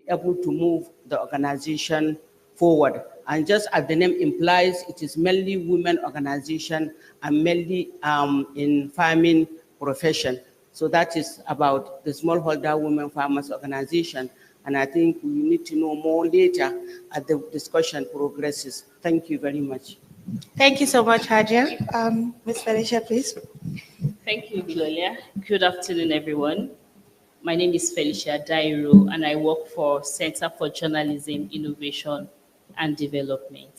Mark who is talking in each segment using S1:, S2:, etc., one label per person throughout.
S1: able to move the organization forward. And just as the name implies, it is mainly women organization and mainly in farming profession. So that is about the Smallholder Women Farmers Organization. And I think we need to know more later as the discussion progresses. Thank you very much.
S2: Thank you so much, Hadia. Ms. Felicia, please.
S3: Thank you, Bilolia. Good afternoon, everyone. My name is Felicia Dairo, and I work for Center for Journalism, Innovation, and Development.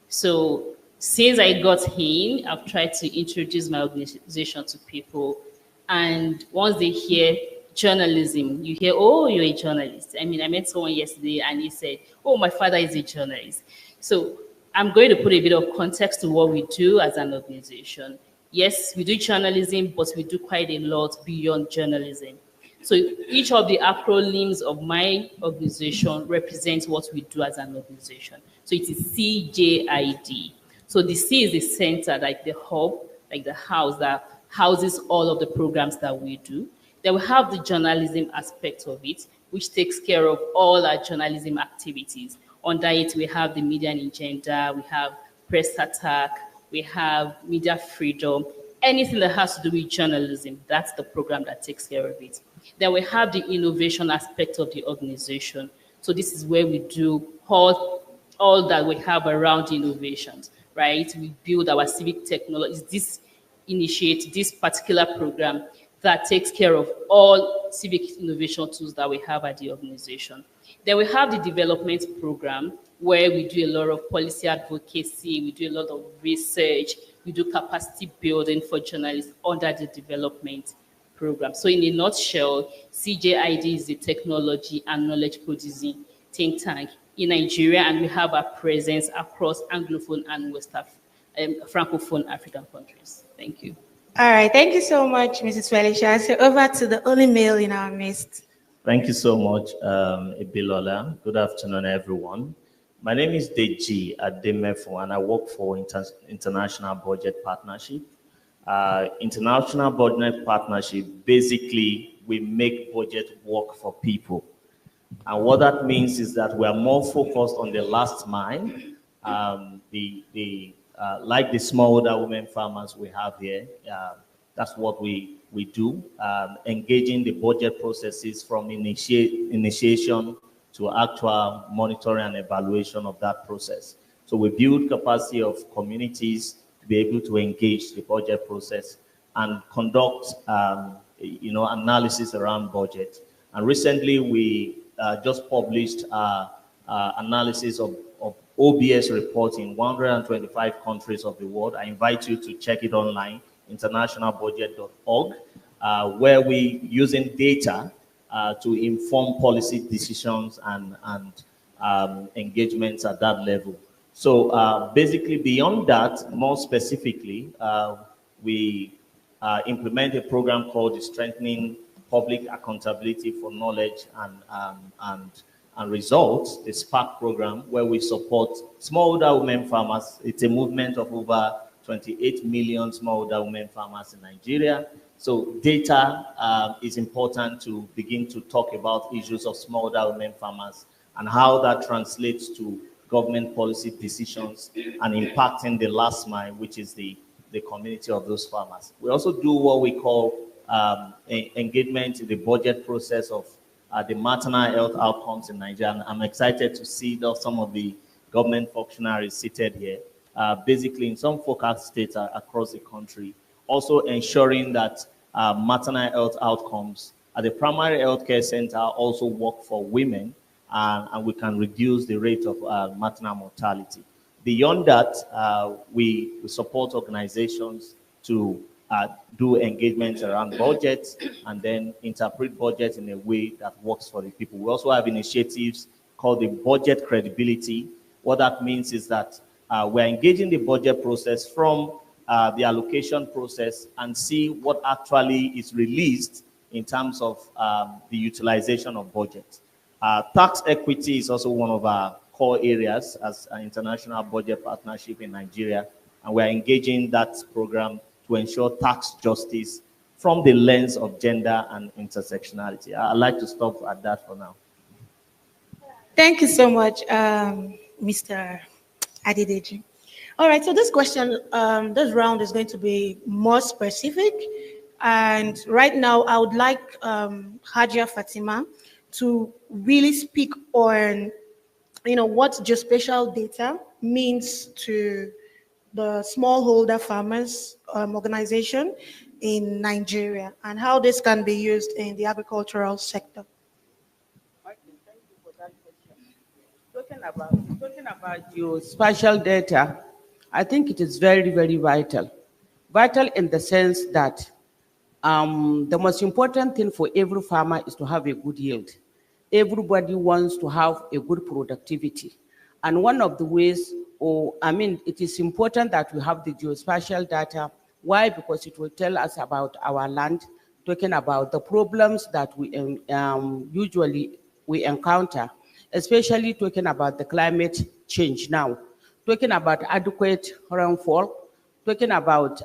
S3: So since I got in, I've tried to introduce my organization to people. And once they hear journalism, you hear, oh, you're a journalist. I mean, I met someone yesterday and he said, oh, my father is a journalist. So I'm going to put a bit of context to what we do as an organization. Yes, we do journalism, but we do quite a lot beyond journalism. So each of the acronyms of my organization represents what we do as an organization. So it is CJID. So the C is the center, like the hub, like the house that houses all of the programs that we do. Then we have the journalism aspect of it, which takes care of all our journalism activities. Under it, we have the media and agenda, we have press attack, we have media freedom, anything that has to do with journalism, that's the program that takes care of it. Then we have the innovation aspect of the organization. So this is where we do all that we have around innovations, right? We build our civic technologies. This initiates this particular program that takes care of all civic innovation tools that we have at the organization. Then we have the development program, where we do a lot of policy advocacy, we do a lot of research, we do capacity building for journalists under the development program. So in a nutshell, CJID is the technology and knowledge producing think tank in Nigeria, and we have a presence across Anglophone and Francophone African countries. Thank you.
S2: All right, thank you so much, Mrs. Felicia. So over to the only male in our midst.
S4: Thank you so much, Ibilola. Good afternoon, everyone. My name is Deji Ademefo, and I work for International Budget Partnership. International Budget Partnership, basically, we make budget work for people. And what that means is that we are more focused on the last mile, like the smallholder women farmers we have here. That's what we do, engaging the budget processes from initiation to actual monitoring and evaluation of that process. So we build capacity of communities to be able to engage the budget process and conduct analysis around budget. And recently we just published analysis of OBS report in 125 countries of the world. I invite you to check it online, internationalbudget.org, where we using data to inform policy decisions and engagements at that level. So basically beyond that, more specifically, we implement a program called the Strengthening Public Accountability for Knowledge and Results, the SPARK program, where we support smallholder women farmers. It's a movement of over 28 million smallholder women farmers in Nigeria. So data is important to begin to talk about issues of smallholder women farmers and how that translates to government policy decisions and impacting the last mile, which is the community of those farmers. We also do what we call engagement in the budget process of the maternal health outcomes in Nigeria. And I'm excited to see that some of the government functionaries seated here, basically in some focus states across the country, also ensuring that maternal health outcomes at the primary healthcare center also work for women, and we can reduce the rate of maternal mortality. Beyond that, we support organizations to do engagements around budgets and then interpret budget in a way that works for the people. We also have initiatives called the budget credibility. What that means is that we're engaging the budget process from the allocation process and see what actually is released in terms of the utilization of budget. Tax equity is also one of our core areas as an international budget partnership in Nigeria, and we're engaging that program to ensure tax justice from the lens of gender and intersectionality. I'd like to stop at that for now.
S2: Thank you so much, Mr. Adedeji. All right, so this question, this round is going to be more specific. And right now, I would like Hajia Fatima to really speak on, what geospatial data means to the smallholder farmers organization in Nigeria and how this can be used in the agricultural sector.
S1: Okay, thank you for that question. Talking about your spatial data, I think it is very, very vital. Vital in the sense that the most important thing for every farmer is to have a good yield. Everybody wants to have a good productivity. And one of the ways, it is important that we have the geospatial data. Why? Because it will tell us about our land, talking about the problems that we usually we encounter, especially talking about the climate change now, talking about adequate rainfall, talking about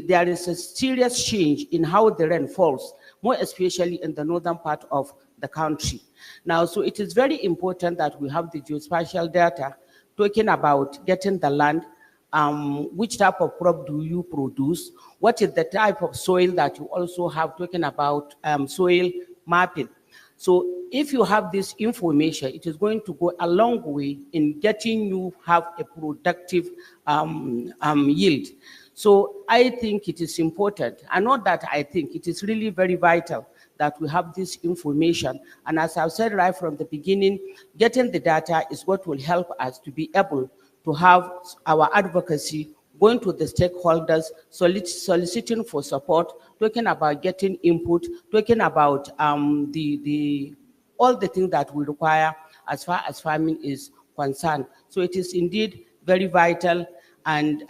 S1: there is a serious change in how the rain falls, more especially in the northern part of the country. Now, so it is very important that we have the geospatial data talking about getting the land, which type of crop do you produce, what is the type of soil that you also have, talking about soil mapping. So if you have this information, it is going to go a long way in getting you have a productive yield. So I think it is important, and not that I think, it is really very vital that we have this information. And as I've said right from the beginning, getting the data is what will help us to be able to have our advocacy going to the stakeholders, soliciting for support, talking about getting input, talking about all the things that we require as far as farming is concerned. So it is indeed very vital. And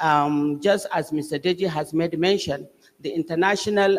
S1: just as Mr. Deji has made mention, the international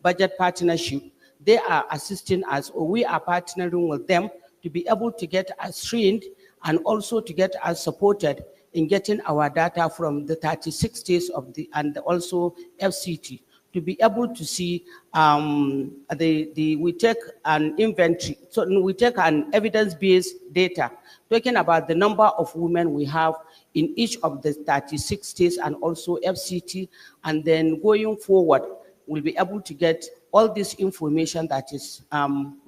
S1: budget partnership, they are assisting us, or we are partnering with them to be able to get us trained and also to get us supported in getting our data from the 36 states of and also FCT, to be able to see we take an inventory, so we take an evidence-based data, talking about the number of women we have in each of the 36 states and also FCT, and then going forward, we'll be able to get all this information that is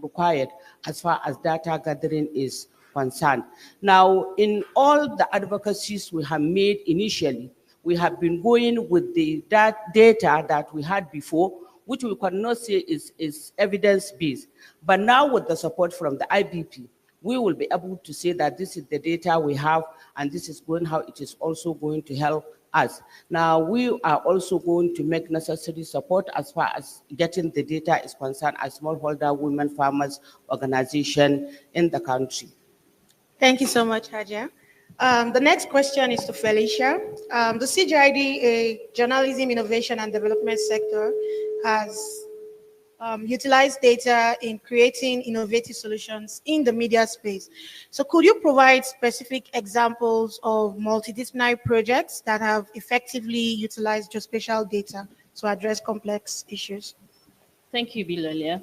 S1: required as far as data gathering is concerned. Now, in all the advocacies we have made initially, we have been going with that data that we had before, which we cannot say is evidence-based. But now with the support from the IBP, we will be able to say that this is the data we have, and this is how it is also going to help us. Now, we are also going to make necessary support as far as getting the data is concerned as smallholder women farmers organization in the country.
S2: Thank you so much, Hajia. The next question is to Felicia. The CJID, a journalism, innovation, and development sector, has utilized data in creating innovative solutions in the media space. So could you provide specific examples of multidisciplinary projects that have effectively utilized geospatial data to address complex issues?
S3: Thank you, Bilolia.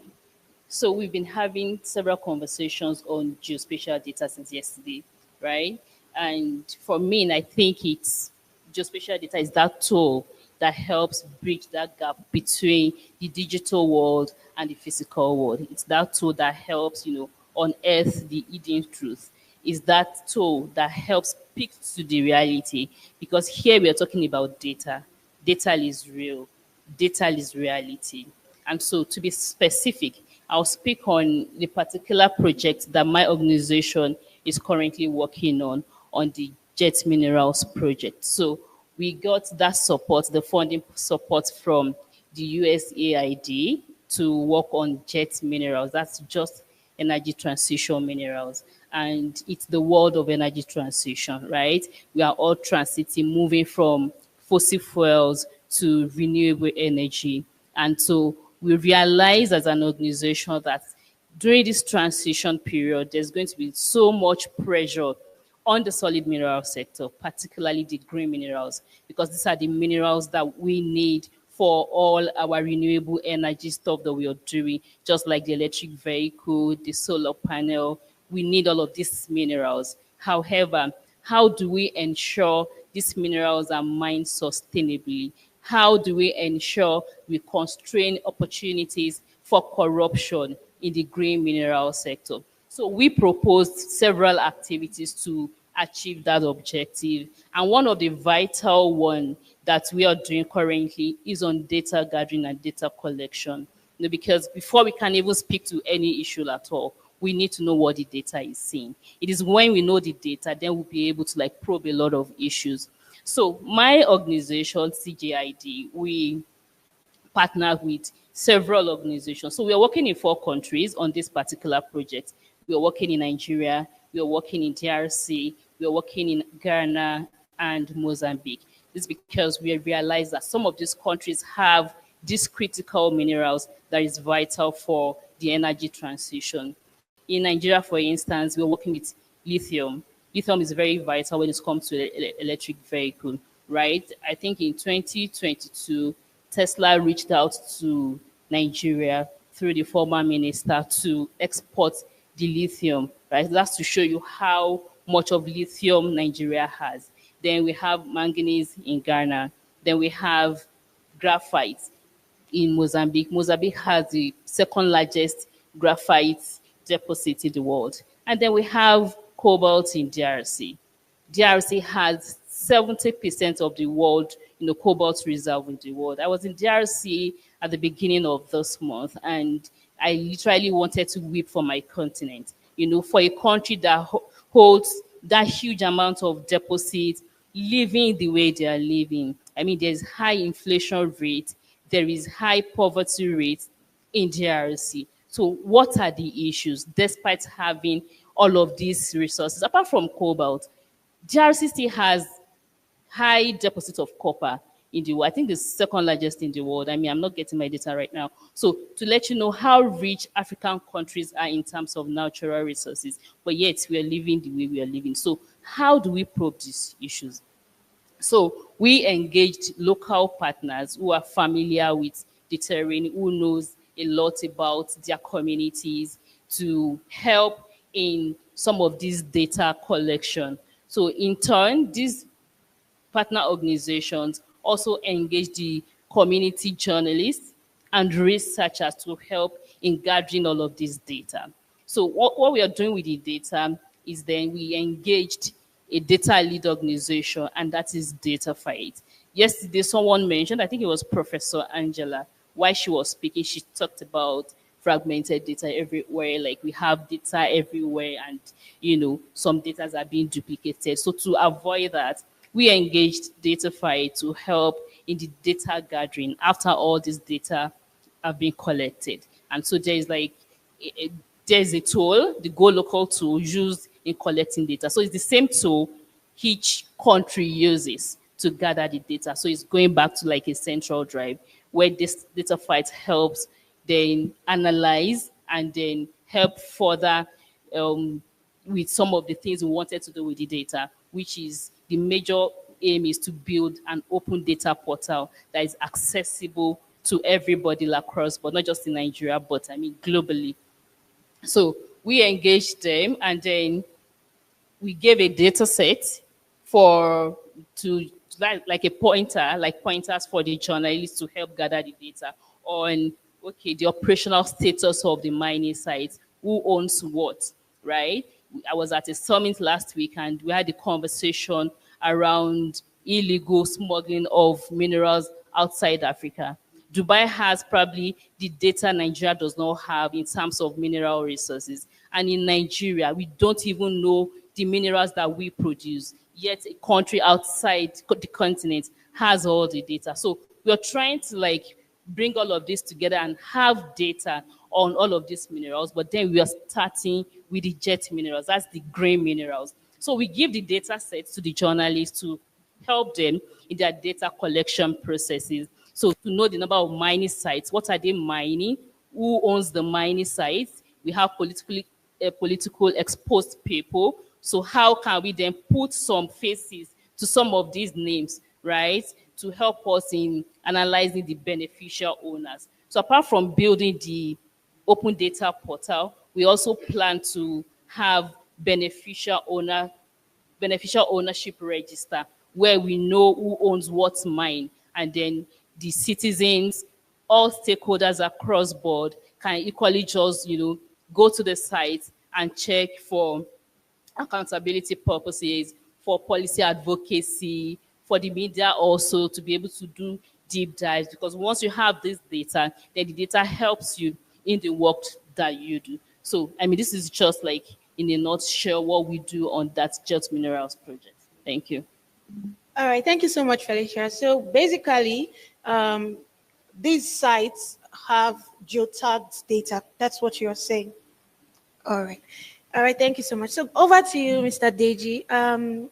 S3: So we've been having several conversations on geospatial data since yesterday, right? And for me, I think geospatial data is that tool that helps bridge that gap between the digital world and the physical world. It's that tool that helps, unearth the hidden truth. It's that tool that helps speak to the reality, because here we are talking about data. Data is real. Data is reality. And so to be specific, I'll speak on the particular project that my organization is currently working on the Jet Minerals project. So we got that support, the funding support from the USAID to work on Jet Minerals. That's just energy transition minerals. And it's the world of energy transition, right? We are all transiting, moving from fossil fuels to renewable energy. And so we realize as an organization that during this transition period, there's going to be so much pressure on the solid mineral sector, particularly the green minerals, because these are the minerals that we need for all our renewable energy stuff that we are doing, just like the electric vehicle, the solar panel. We need all of these minerals. However, how do we ensure these minerals are mined sustainably? How do we ensure we constrain opportunities for corruption in the green mineral sector? So we proposed several activities to achieve that objective. And one of the vital one that we are doing currently is on data gathering and data collection. You know, because before we can even speak to any issue at all, we need to know what the data is saying. It is when we know the data, then we'll be able to like probe a lot of issues. So my organization, CJID, we partner with several organizations. So we are working in 4 countries on this particular project. We are working in Nigeria, we are working in DRC, we are working in Ghana and Mozambique. This is because we realize that some of these countries have these critical minerals that is vital for the energy transition. In Nigeria, for instance, we're working with lithium. Lithium is very vital when it comes to electric vehicle, right? I think in 2022, Tesla reached out to Nigeria through the former minister to export the lithium, right? That's to show you how much of lithium Nigeria has. Then we have manganese in Ghana. Then we have graphite in Mozambique. Mozambique has the second largest graphite deposit in the world. And then we have cobalt in DRC. DRC has 70% of the world, cobalt reserve in the world. I was in DRC at the beginning of this month, and I literally wanted to weep for my continent. For a country that holds that huge amount of deposits, living the way they are living. I mean, there's high inflation rate, there is high poverty rate in DRC. So what are the issues despite having all of these resources? Apart from cobalt, DRC still has high deposit of copper in the world. I think the second largest in the world. I mean, I'm not getting my data right now. So to let you know how rich African countries are in terms of natural resources, but yet we are living the way we are living. So how do we probe these issues? So we engaged local partners who are familiar with the terrain, who knows a lot about their communities to help in some of this data collection. So in turn, these partner organizations also engage the community journalists and researchers to help in gathering all of this data. So what we are doing with the data is then we engaged a data lead organization, and that is Dataphyte. Yesterday, someone mentioned, I think it was Professor Angela, while she was speaking, she talked about fragmented data everywhere, like we have data everywhere and, some data are being duplicated. So to avoid that, we engaged Dataphyte to help in the data gathering after all this data have been collected. And so there's a tool, the Go Local tool used in collecting data. So it's the same tool each country uses to gather the data. So it's going back to like a central drive where this Dataphyte helps then analyze and then help further with some of the things we wanted to do with the data, which is the major aim is to build an open data portal that is accessible to everybody across, but not just in Nigeria, but I mean globally. So we engaged them, and then we gave a data set like a pointer, like pointers for the journalists to help gather the data on, okay, the operational status of the mining sites, who owns what, right? I was at a summit last week, and we had a conversation around illegal smuggling of minerals outside Africa. Dubai has probably the data Nigeria does not have in terms of mineral resources. And in Nigeria, we don't even know the minerals that we produce, yet a country outside the continent has all the data. So we're trying to bring all of this together and have data on all of these minerals, but then we are starting with the jet minerals, that's the green minerals. So we give the data sets to the journalists to help them in their data collection processes. So to know the number of mining sites, what are they mining, who owns the mining sites. We have political exposed people. So how can we then put some faces to some of these names, right, to help us in analyzing the beneficial owners. So apart from building the open data portal, we also plan to have beneficial ownership register where we know who owns what mine, and then the citizens, all stakeholders across board can equally just, go to the site and check for accountability purposes, for policy advocacy, for the media also to be able to do deep dives, because once you have this data, then the data helps you in the work that you do. So, I mean, this is just like in a nutshell what we do on that Jet Minerals project. Thank you.
S2: All right, thank you so much, Felicia. So basically, these sites have geotagged data. That's what you're saying. All right. All right, thank you so much. So over to you, Mr. Deji.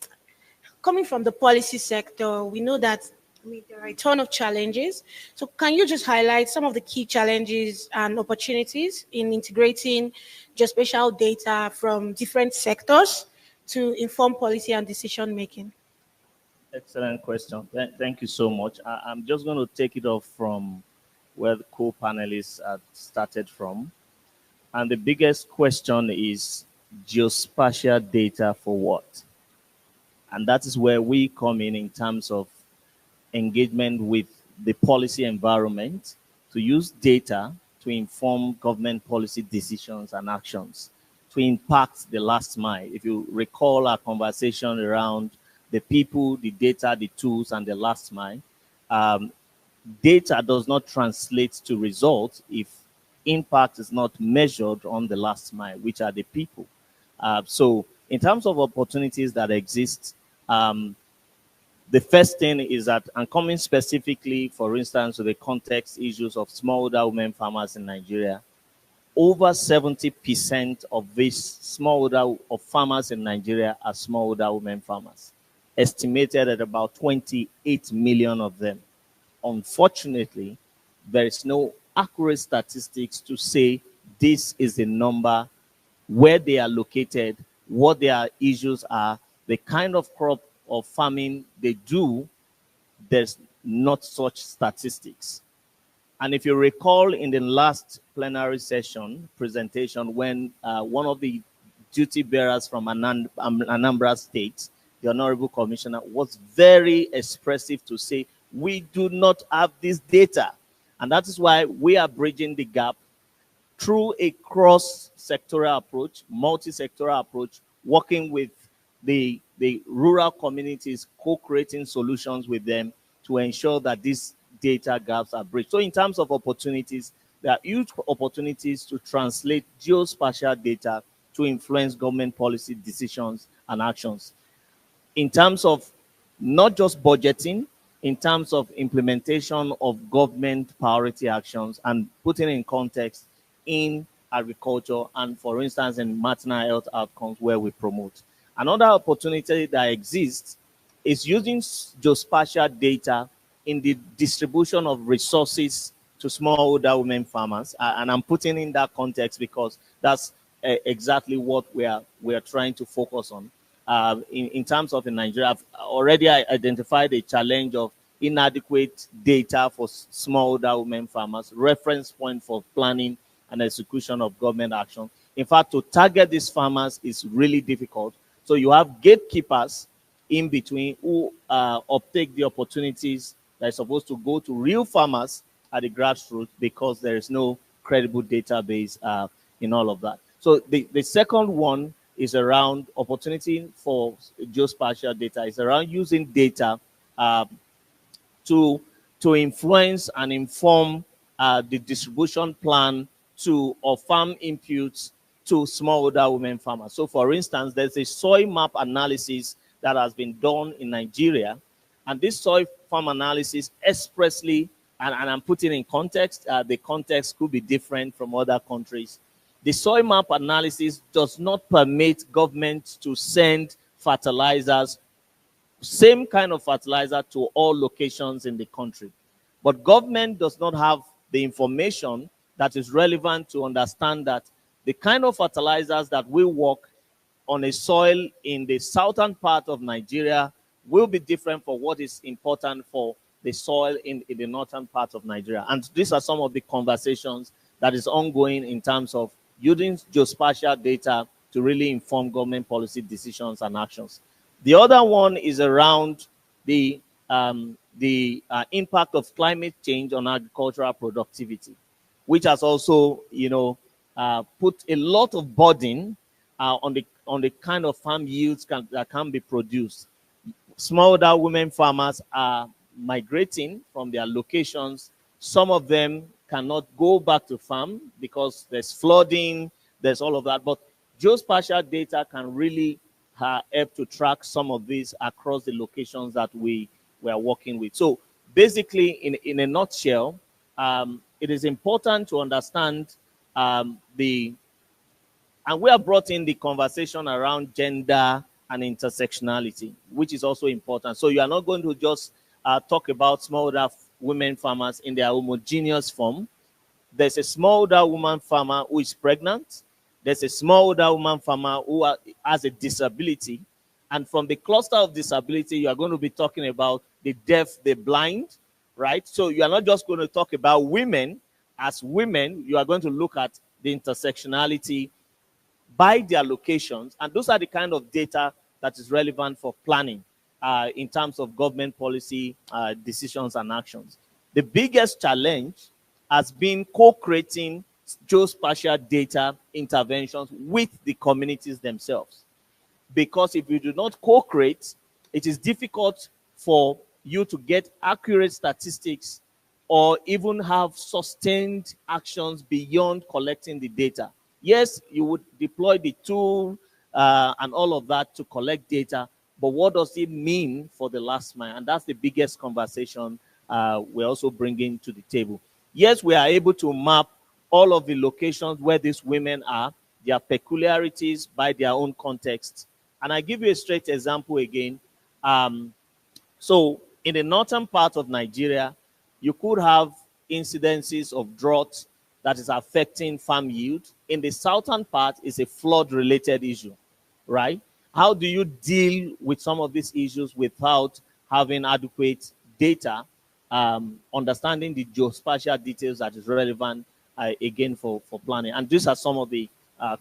S2: Coming from the policy sector, we know that there are a ton of challenges. So can you just highlight some of the key challenges and opportunities in integrating geospatial data from different sectors to inform policy and decision making?
S4: Excellent question. Thank you so much. I'm just going to take it off from where the co-panelists had started from. And the biggest question is geospatial data for what? And that is where we come in terms of engagement with the policy environment to use data to inform government policy decisions and actions to impact the last mile. If you recall our conversation around the people, the data, the tools, and the last mile, data does not translate to results if impact is not measured on the last mile, which are the people. So in terms of opportunities that exist, the first thing is that, and coming specifically, for instance, to the context issues of smallholder women farmers in Nigeria, over 70% of these smallholder of farmers in Nigeria are smallholder women farmers, estimated at about 28 million of them. Unfortunately, there is no accurate statistics to say this is the number, where they are located, what their issues are, the kind of crop of farming they do. There's not such statistics. And if you recall in the last plenary session presentation, when one of the duty bearers from Anambra State, the Honorable Commissioner, was very expressive to say, we do not have this data. And that is why we are bridging the gap through a cross-sectoral approach, multi-sectoral approach, working with the rural communities, co-creating solutions with them to ensure that these data gaps are bridged. So in terms of opportunities, there are huge opportunities to translate geospatial data to influence government policy decisions and actions. In terms of not just budgeting, in terms of implementation of government priority actions and putting in context in agriculture and, for instance, in maternal health outcomes where we promote. Another opportunity that exists is using geospatial data in the distribution of resources to smallholder women farmers. And I'm putting in that context because that's exactly what we are trying to focus on. In terms of in Nigeria, I've already identified a challenge of inadequate data for smallholder women farmers, reference point for planning and execution of government action. In fact, to target these farmers is really difficult. So you have gatekeepers in between who uptake the opportunities that are supposed to go to real farmers at the grassroots because there is no credible database in all of that. So the second one is around opportunity for geospatial data. It's around using data to influence and inform the distribution plan of farm inputs to smallholder women farmers. So for instance, there's a soil map analysis that has been done in Nigeria. And this soil farm analysis expressly, and I'm putting in context, the context could be different from other countries. The soil map analysis does not permit government to send fertilizers, same kind of fertilizer, to all locations in the country. But government does not have the information that is relevant to understand that the kind of fertilizers that will work on a soil in the southern part of Nigeria will be different for what is important for the soil in the northern part of Nigeria. And these are some of the conversations that is ongoing in terms of using geospatial data to really inform government policy decisions and actions. The other one is around the impact of climate change on agricultural productivity, which has also, put a lot of burden on the kind of farm yields that can be produced. Smallholder women farmers are migrating from their locations. Some of them cannot go back to farm because there's flooding, there's all of that. But geospatial data can really help to track some of these across the locations that we are working with. So basically, in a nutshell, it is important to understand and we have brought in the conversation around gender and intersectionality, which is also important. So you are not going to just talk about smallholder women farmers in their homogeneous form. There's a smallholder woman farmer who is pregnant. There's a smallholder woman farmer who has a disability. And from the cluster of disability, you are going to be talking about the deaf, the blind, right? So you are not just going to talk about women. As women, you are going to look at the intersectionality by their locations. And those are the kind of data that is relevant for planning in terms of government policy decisions and actions. The biggest challenge has been co-creating geospatial data interventions with the communities themselves. Because if you do not co-create, it is difficult for you to get accurate statistics or even have sustained actions beyond collecting the data. Yes, you would deploy the tool and all of that to collect data, but what does it mean for the last mile? And that's the biggest conversation we're also bringing to the table. Yes, we are able to map all of the locations where these women are, their peculiarities by their own context. And I give you a straight example again. So in the northern part of Nigeria, you could have incidences of drought that is affecting farm yield. In the southern part, is a flood-related issue, right? How do you deal with some of these issues without having adequate data, understanding the geospatial details that is relevant, again, for planning? And these are some of the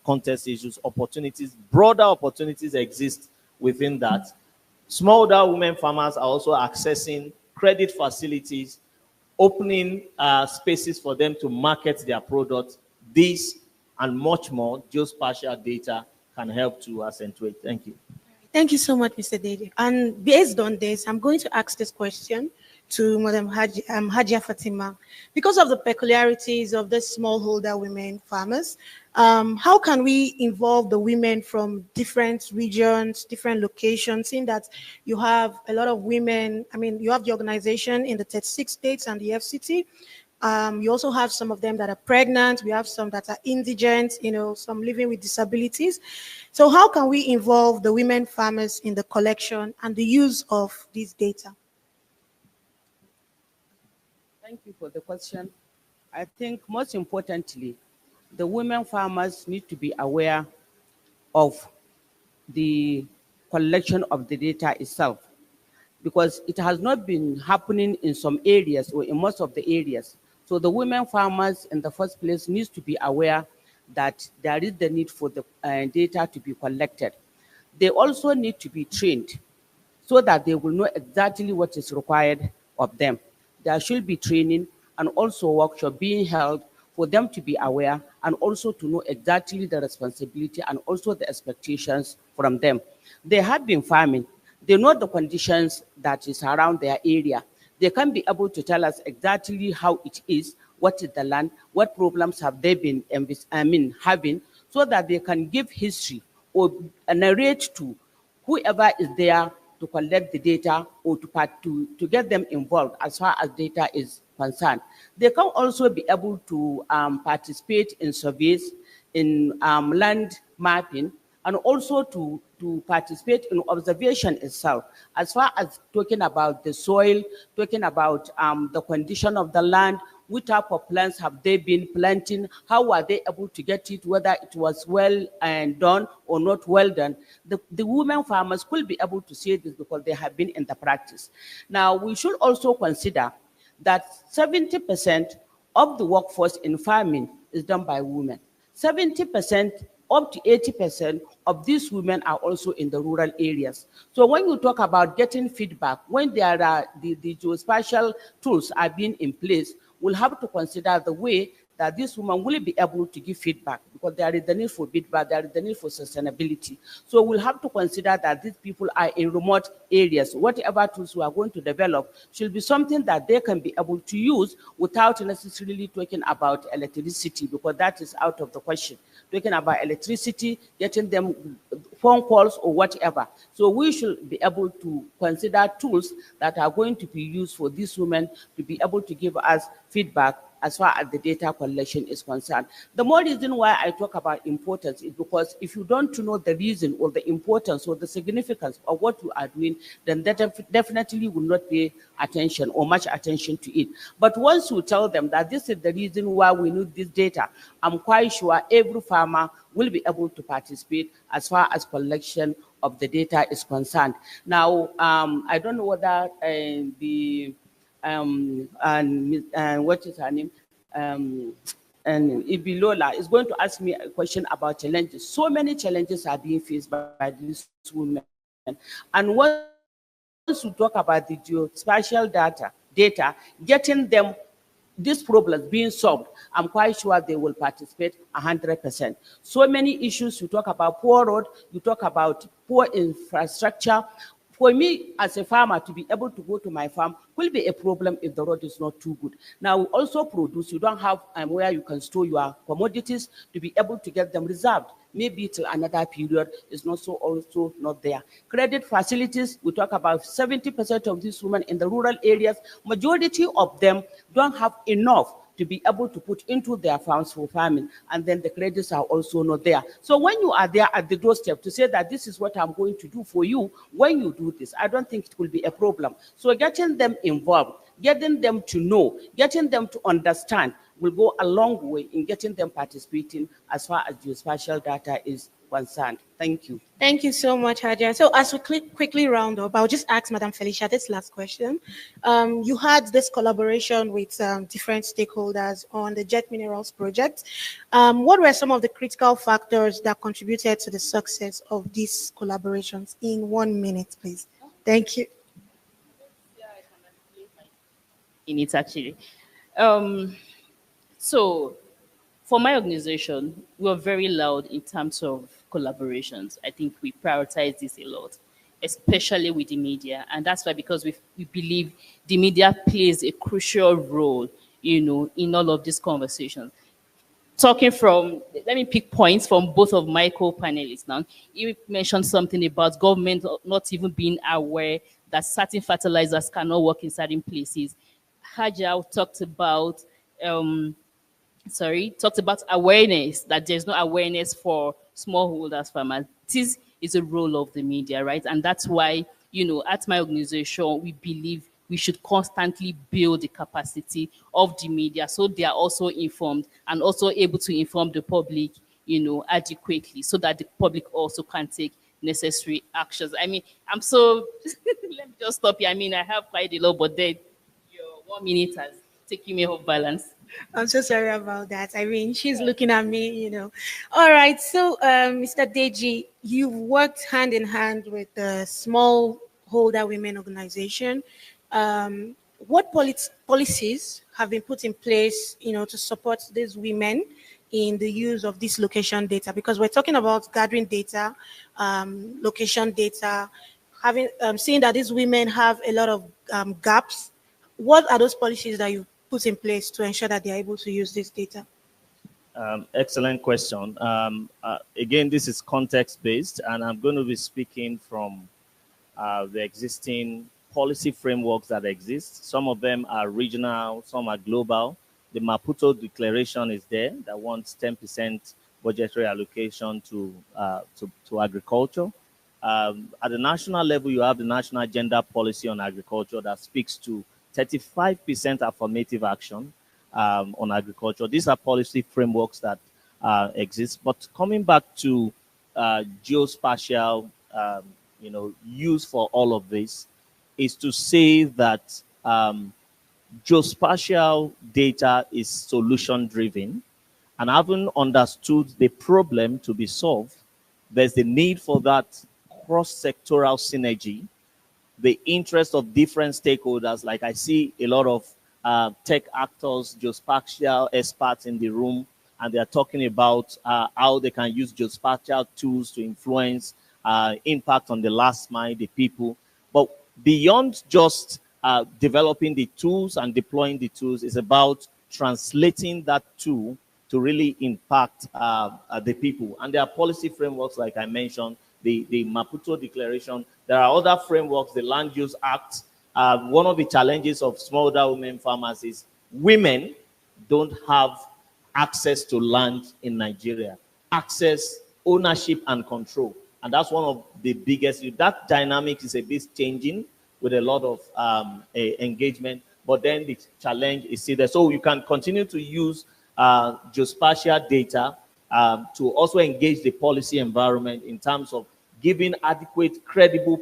S4: context issues, opportunities, broader opportunities exist within that. Smallholder women farmers are also accessing credit facilities, opening spaces for them to market their products. This and much more geospatial data can help to accentuate. Thank you.
S2: Thank you so much, Mr. Dede. And based on this, I'm going to ask this question to Madam Hajia Fatima. Because of the peculiarities of the smallholder women farmers, how can we involve the women from different regions, different locations, seeing that you have a lot of women, you have the organization in the 36 states and the FCT. You also have some of them that are pregnant. We have some that are indigent, some living with disabilities. So how can we involve the women farmers in the collection and the use of this data?
S1: Thank you for the question. I think most importantly, the women farmers need to be aware of the collection of the data itself, because it has not been happening in some areas or in most of the areas. So the women farmers in the first place needs to be aware that there is the need for the data to be collected. They also need to be trained so that they will know exactly what is required of them. There should be training and also workshop being held for them to be aware and also to know exactly the responsibility and also the expectations from them. They have been farming. They know the conditions that is around their area. They can be able to tell us exactly how it is, what is the land, what problems have they been having, so that they can give history or narrate to whoever is there to collect the data or to get them involved as far as data is concerned. They can also be able to participate in surveys, in land mapping, and also to participate in observation itself, as far as talking about the soil, talking about the condition of the land, What type of plants have they been planting? How were they able to get it, whether it was well and done or not well done? The women farmers could be able to say this because they have been in the practice. Now, we should also consider that 70% of the workforce in farming is done by women. 70% up to 80% of these women are also in the rural areas. So when you talk about getting feedback, when there are the geospatial tools are being in place, we'll have to consider the way that this woman will be able to give feedback, because there is the need for feedback, there is the need for sustainability. So we'll have to consider that these people are in remote areas. Whatever tools we are going to develop should be something that they can be able to use without necessarily talking about electricity, because that is out of the question. Talking about electricity, getting them phone calls or whatever. So we should be able to consider tools that are going to be used for these women to be able to give us feedback as far as the data collection is concerned. The more reason why I talk about importance is because if you don't know the reason or the importance or the significance of what you are doing, then that definitely will not pay attention or much attention to it. But once you tell them that this is the reason why we need this data, I'm quite sure every farmer will be able to participate as far as collection of the data is concerned. Now, I don't know whether and what is her name? And Ibilola is going to ask me a question about challenges. So many challenges are being faced by these women. And once you talk about the geospatial data, getting them these problems being solved, I'm quite sure they will participate 100%. So many issues, you talk about poor road, you talk about poor infrastructure. For me, as a farmer, to be able to go to my farm will be a problem if the road is not too good. Now, we also produce, you don't have where you can store your commodities to be able to get them reserved. Maybe till another period is also not there. Credit facilities, we talk about 70% of these women in the rural areas, majority of them don't have enough to be able to put into their farms for farming, and then the credits are also not there. So when you are there at the doorstep to say that this is what I'm going to do for you, when you do this, I don't think it will be a problem. So getting them involved, getting them to know, getting them to understand will go a long way in getting them participating as far as geospatial data is concerned. Thank you.
S2: Thank you so much, Haja. So as we quickly round up, I'll just ask Madam Felicia this last question. You had this collaboration with different stakeholders on the Jet Minerals project. What were some of the critical factors that contributed to the success of these collaborations? In 1 minute, please. Thank you.
S3: In it, actually. So for my organization, we're very loud in terms of collaborations. I think we prioritize this a lot, especially with the media. And that's why, because we believe the media plays a crucial role, in all of these conversations. Talking from, let me pick points from both of my co-panelists now. You mentioned something about government not even being aware that certain fertilizers cannot work in certain places. Haja talked about awareness, that there's no awareness for smallholders farmers. This is a role of the media, right? And that's why, at my organization, we believe we should constantly build the capacity of the media so they are also informed and also able to inform the public, adequately, so that the public also can take necessary actions. I mean, I'm so, let me just stop here. I mean, I have quite a lot, but then your 1 minute has taken me off balance.
S2: I'm so sorry about that. I mean, she's looking at me, All right. So, Mr. Deji, you've worked hand in hand with the Smallholder Women Organization. What policies have been put in place, to support these women in the use of this location data? Because we're talking about gathering data, location data, seeing that these women have a lot of gaps. What are those policies that you put in place to ensure that they are able to use this data?
S4: Excellent question. Again, this is context-based, and I'm going to be speaking from the existing policy frameworks that exist. Some of them are regional, some are global. The Maputo Declaration is there that wants 10% budgetary allocation to agriculture. At the national level, you have the National Gender Policy on Agriculture that speaks to 35% affirmative action on agriculture. These are policy frameworks that exist. But coming back to geospatial, use for all of this, is to say that geospatial data is solution driven, and having understood the problem to be solved, there's the need for that cross-sectoral synergy, the interest of different stakeholders. Like I see a lot of tech actors, geospatial experts in the room, and they're talking about how they can use geospatial tools to influence impact on the last mile, the people. But beyond just developing the tools and deploying the tools, is about translating that tool to really impact the people. And there are policy frameworks, like I mentioned, the Maputo Declaration. There are other frameworks, the Land Use Act. One of the challenges of smallholder women farmers is women don't have access to land in Nigeria, access, ownership, and control. And that's one of the biggest. That dynamic is a bit changing with a lot of engagement, but then the challenge is still there. So you can continue to use geospatial data to also engage the policy environment in terms of giving adequate, credible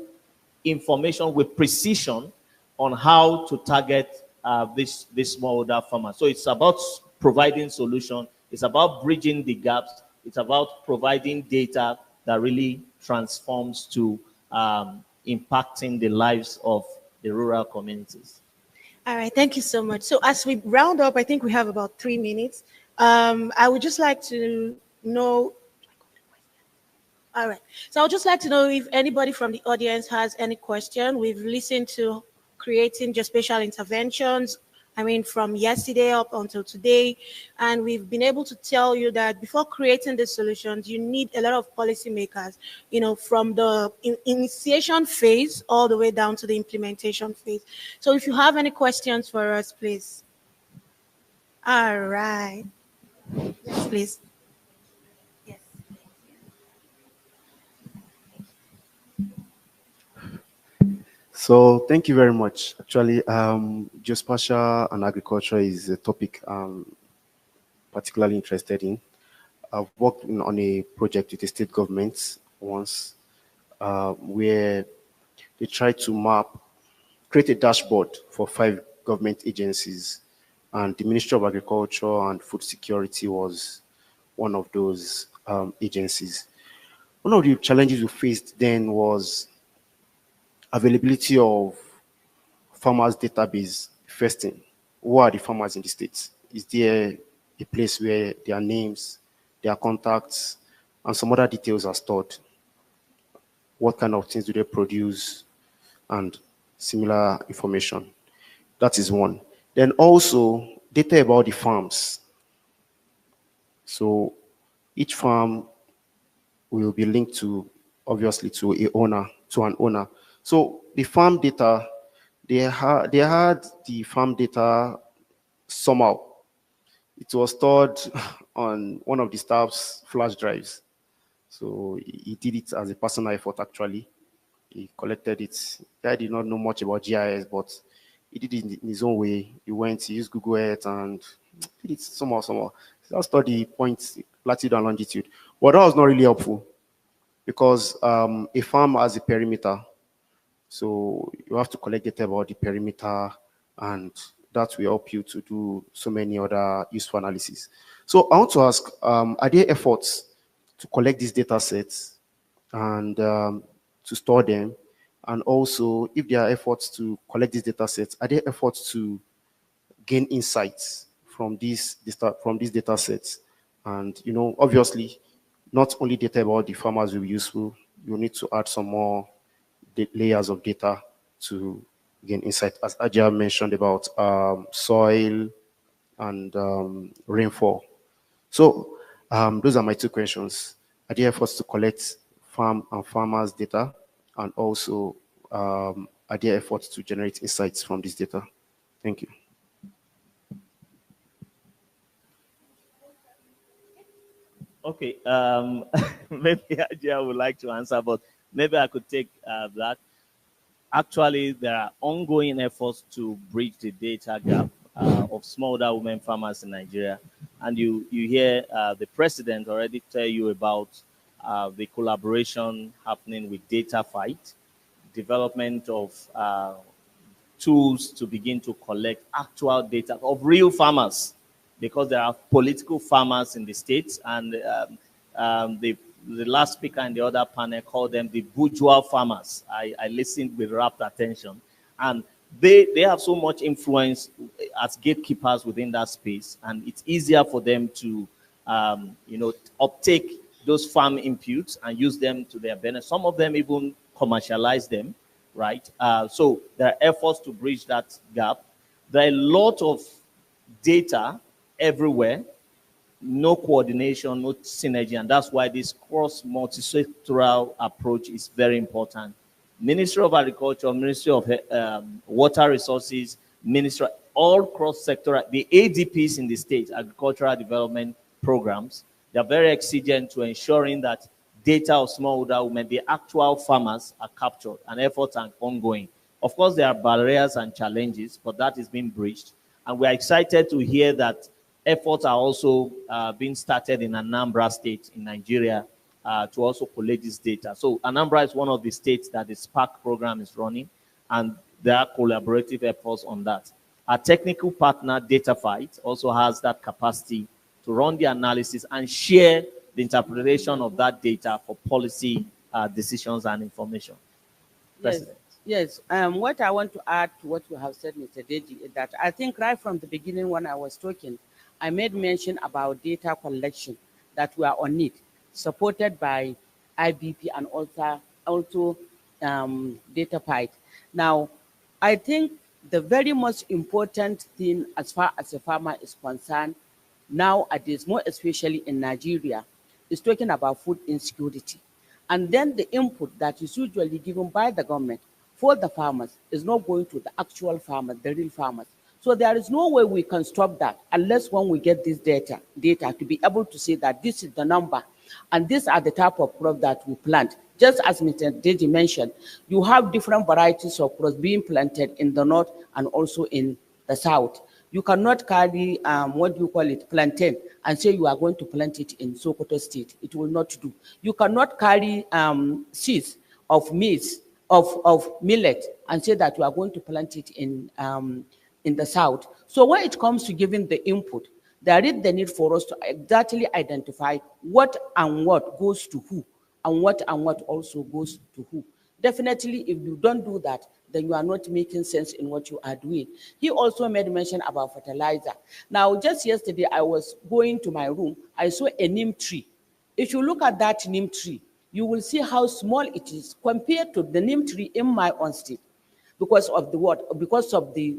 S4: information with precision on how to target this smallholder farmer. So it's about providing solution. It's about bridging the gaps. It's about providing data that really transforms to impacting the lives of the rural communities.
S2: All right, thank you so much. So as we round up, I think we have about 3 minutes. I would just like to know, all right. So I would just like to know if anybody from the audience has any question. We've listened to creating geospatial interventions, from yesterday up until today. And we've been able to tell you that before creating the solutions, you need a lot of policymakers, from the initiation phase all the way down to the implementation phase. So if you have any questions for us, please. All right. Yes, please. Yes.
S5: So thank you very much. Actually, geospatial and agriculture is a topic I'm particularly interested in. I've worked on a project with the state government once where they tried to create a dashboard for 5 government agencies, and the Ministry of Agriculture and Food Security was one of those agencies. One of the challenges we faced then was availability of farmers' database. First thing, who are the farmers in the states? Is there a place where their names, their contacts, and some other details are stored? What kind of things do they produce? And similar information. That is one. Then also, data about the farms. So each farm will be linked to, obviously, to an owner. So the farm data, they had the farm data somehow. It was stored on one of the staff's flash drives. So he did it as a personal effort, actually. He collected it. I did not know much about GIS, but he did it in his own way. He used Google Earth and did it somehow. So I stored the points, latitude and longitude. But that was not really helpful because a farm has a perimeter. So you have to collect data about the perimeter, and that will help you to do so many other useful analysis. So I want to ask, are there efforts to collect these data sets and to store them? And also, if there are efforts to collect these data sets, are there efforts to gain insights from these data sets? And, obviously, not only data about the farmers will be useful, you need to add some more layers of data to gain insight, as Ajay mentioned about soil and rainfall. So those are my 2 questions. Are there efforts to collect farm and farmers' data? And also, are there efforts to generate insights from this data? Thank you.
S4: Okay, maybe Ajay would like to answer, but maybe I could take that. Actually, there are ongoing efforts to bridge the data gap. of smallholder women farmers in Nigeria. And you hear the president already tell you about the collaboration happening with Dataphyte, development of tools to begin to collect actual data of real farmers, because there are political farmers in the states, and the last speaker in the other panel called them the bourgeois farmers. I listened with rapt attention, and they have so much influence as gatekeepers within that space, and it's easier for them to uptake those farm inputs and use them to their benefit. Some of them even commercialize them, right? So there are efforts to bridge that gap. There are a lot of data everywhere, no coordination, no synergy, and that's why this cross multi-sectoral approach is very important. Ministry of Agriculture, Ministry of Water Resources, Ministry, all cross-sectoral, the ADPs in the state, Agricultural Development Programs, they're very exigent to ensuring that data of smallholder women, the actual farmers, are captured, and efforts are ongoing. Of course, there are barriers and challenges, but that is being bridged. And we are excited to hear that efforts are also being started in Anambra State in Nigeria to also collect this data. So Anambra is one of the states that the SPARK program is running, and there are collaborative efforts on that. Our technical partner, Dataphyte, also has that capacity to run the analysis and share the interpretation of that data for policy decisions and information. President.
S1: Yes. What I want to add to what you have said, Mr. Deji, is that I think right from the beginning when I was talking, I made mention about data collection, that we are on it, supported by IBP and also Dataphyte. Now, I think the very most important thing as far as a farmer is concerned, nowadays, more especially in Nigeria, is talking about food insecurity. And then the input that is usually given by the government for the farmers is not going to the actual farmers, the real farmers. So there is no way we can stop that unless when we get this data to be able to say that this is the number and these are the type of crop that we plant. Just as Mr. Deji mentioned, you have different varieties of crops being planted in the north and also in the south. You cannot carry, plantain, and say you are going to plant it in Sokoto State. It will not do. You cannot carry seeds of maize, of millet, and say that you are going to plant it in the south. So when it comes to giving the input, there is the need for us to exactly identify what and what goes to who, and what also goes to who. Definitely, if you don't do that, then you are not making sense in what you are doing. He also made mention about fertilizer. Now, just yesterday, I was going to my room, I saw a neem tree. If you look at that neem tree, you will see how small it is compared to the neem tree in my own state, because of the what? Because of the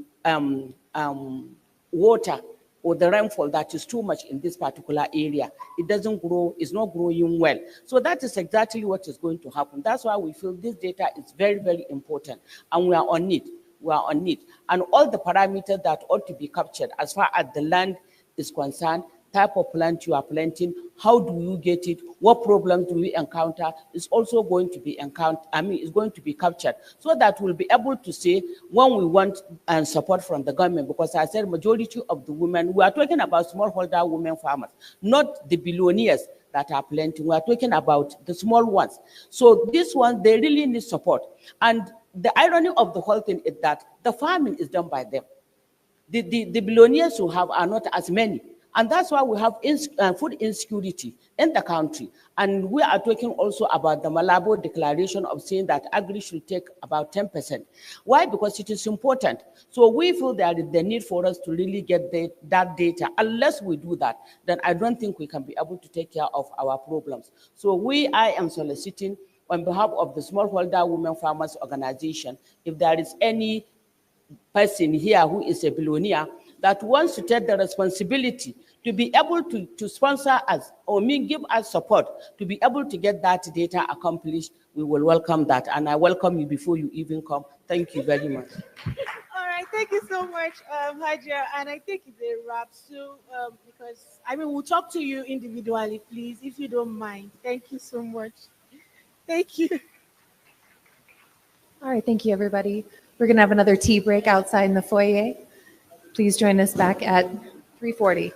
S1: water or the rainfall that is too much in this particular area. It doesn't grow, it's not growing well. So that is exactly what is going to happen. That's why we feel this data is very, very important, and we are on it. We are on it. And all the parameters that ought to be captured as far as the land is concerned, type of plant you are planting, how do you get it, what problems do we encounter, is also going to be is going to be captured, so that we'll be able to say when we want support from the government, because I said majority of the women, we are talking about smallholder women farmers, not the billionaires that are planting. We are talking about the small ones. So these ones, they really need support. And the irony of the whole thing is that the farming is done by them. The billionaires who have are not as many. And that's why we have food insecurity in the country. And we are talking also about the Malabo declaration of saying that agri should take about 10%. Why? Because it is important. So we feel there is the need for us to really get that data. Unless we do that, then I don't think we can be able to take care of our problems. So I am soliciting on behalf of the Smallholder Women Farmers Organization, if there is any person here who is a billionaire that wants to take the responsibility to be able to sponsor us or give us support to be able to get that data accomplished, we will welcome that. And I welcome you before you even come. Thank you very much.
S2: All right, thank you so much, Hajar. And I think it's a wrap too, because we'll talk to you individually, please, if you don't mind. Thank you so much. Thank you.
S6: All right, thank you, everybody. We're going to have another tea break outside in the foyer. Please join us back at 3:40.